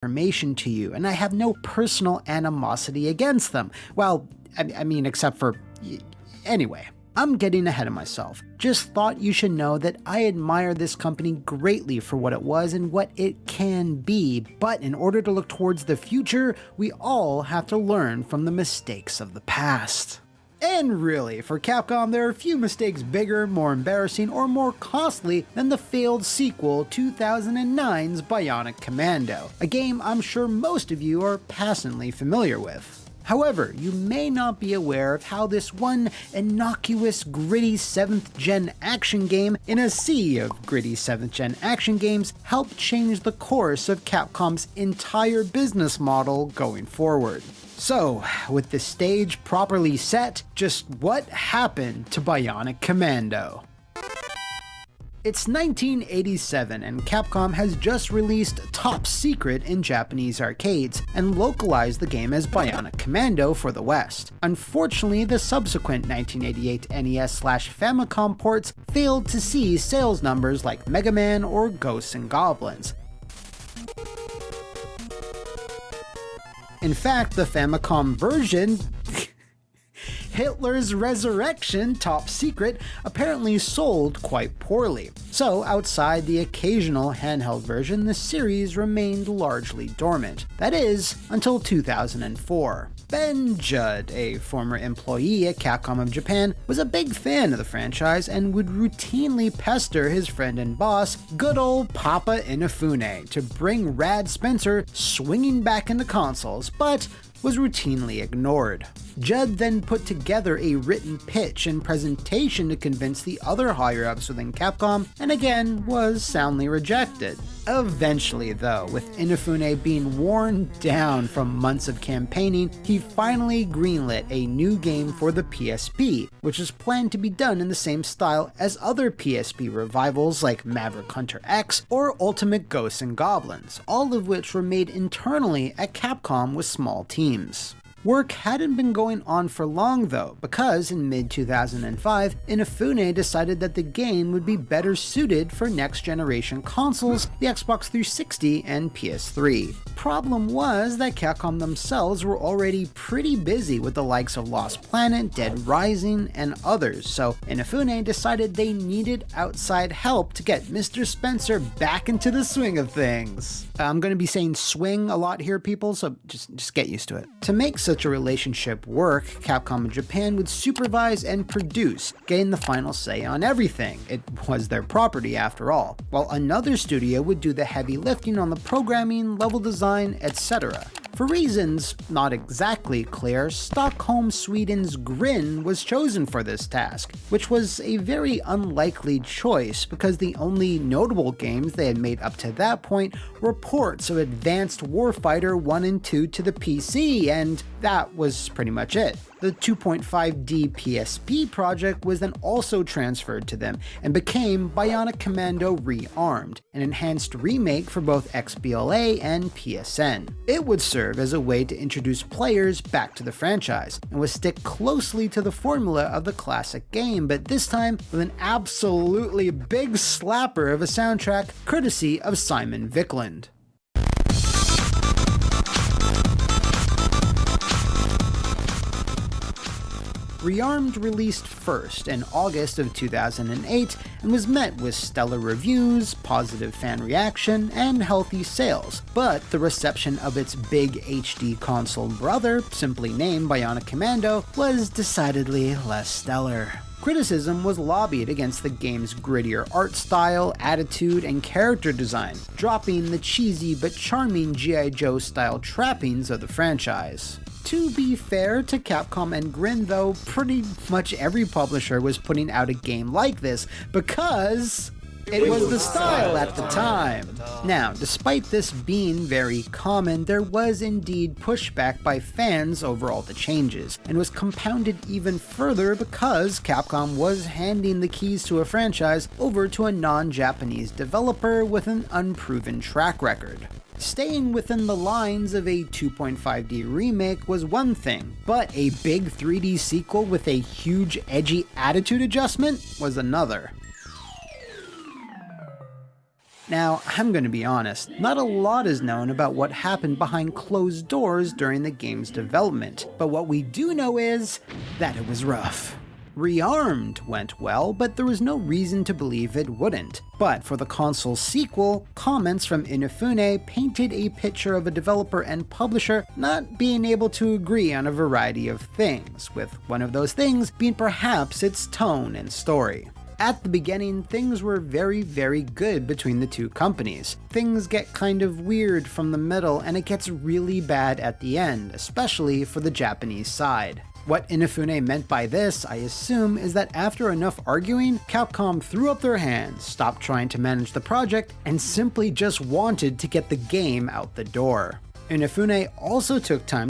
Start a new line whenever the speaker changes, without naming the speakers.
information to you, and I have no personal animosity against them. Well, I mean, except for... Anyway. I'm getting ahead of myself. Just thought you should know that I admire this company greatly for what it was and what it can be, but in order to look towards the future, we all have to learn from the mistakes of the past. And really, for Capcom, there are few mistakes bigger, more embarrassing, or more costly than the failed sequel 2009's Bionic Commando, a game I'm sure most of you are passingly familiar with. However, you may not be aware of how this one innocuous, gritty 7th gen action game in a sea of gritty 7th gen action games helped change the course of Capcom's entire business model going forward. So, with the stage properly set, just what happened to Bionic Commando? It's 1987 and Capcom has just released Top Secret in Japanese arcades and localized the game as Bionic Commando for the West. Unfortunately, the subsequent 1988 NES/Famicom ports failed to see sales numbers like Mega Man or Ghosts and Goblins. In fact, the Famicom version, Hitler's Resurrection Top Secret, apparently sold quite poorly. So outside the occasional handheld version, the series remained largely dormant. That is, until 2004. Ben Judd, a former employee at Capcom of Japan, was a big fan of the franchise and would routinely pester his friend and boss, good old Papa Inafune, to bring Rad Spencer swinging back into consoles, but was routinely ignored. Judd then put together a written pitch and presentation to convince the other higher-ups within Capcom, and again was soundly rejected. Eventually though, with Inafune being worn down from months of campaigning, he finally greenlit a new game for the PSP, which is planned to be done in the same style as other PSP revivals like Maverick Hunter X or Ultimate Ghosts and Goblins, all of which were made internally at Capcom with small teams. Work hadn't been going on for long though, because in mid-2005, Inafune decided that the game would be better suited for next-generation consoles, the Xbox 360 and PS3. Problem was that Capcom themselves were already pretty busy with the likes of Lost Planet, Dead Rising, and others, so Inafune decided they needed outside help to get Mr. Spencer back into the swing of things. I'm going to be saying swing a lot here, people, so just get used to it. To make such a relationship work, Capcom in Japan would supervise and produce, getting the final say on everything. It was their property after all, while another studio would do the heavy lifting on the programming, level design, etc. For reasons not exactly clear, Stockholm, Sweden's Grin was chosen for this task, which was a very unlikely choice because the only notable games they had made up to that point were ports of Advanced Warfighter 1 and 2 to the PC, and that was pretty much it. The 2.5D PSP project was then also transferred to them and became Bionic Commando Rearmed, an enhanced remake for both XBLA and PSN. It would serve as a way to introduce players back to the franchise, and would stick closely to the formula of the classic game, but this time with an absolutely big slapper of a soundtrack courtesy of Simon Viklund. Rearmed released first in August of 2008 and was met with stellar reviews, positive fan reaction, and healthy sales, but the reception of its big HD console brother, simply named Bionic Commando, was decidedly less stellar. Criticism was lobbied against the game's grittier art style, attitude, and character design, dropping the cheesy but charming G.I. Joe style trappings of the franchise. To be fair to Capcom and Grin though, pretty much every publisher was putting out a game like this because it was the style at the time. Now, despite this being very common, there was indeed pushback by fans over all the changes, and was compounded even further because Capcom was handing the keys to a franchise over to a non-Japanese developer with an unproven track record. Staying within the lines of a 2.5D remake was one thing, but a big 3D sequel with a huge edgy attitude adjustment was another. Now, I'm going to be honest, not a lot is known about what happened behind closed doors during the game's development, but what we do know is that it was rough. Rearmed went well, but there was no reason to believe it wouldn't. But for the console's sequel, comments from Inafune painted a picture of a developer and publisher not being able to agree on a variety of things, with one of those things being perhaps its tone and story. At the beginning, things were very good between the two companies. Things get kind of weird from the middle, and it gets really bad at the end, especially for the Japanese side. What Inafune meant by this, I assume, is that after enough arguing, Capcom threw up their hands, stopped trying to manage the project, and simply just wanted to get the game out the door. Inafune also took time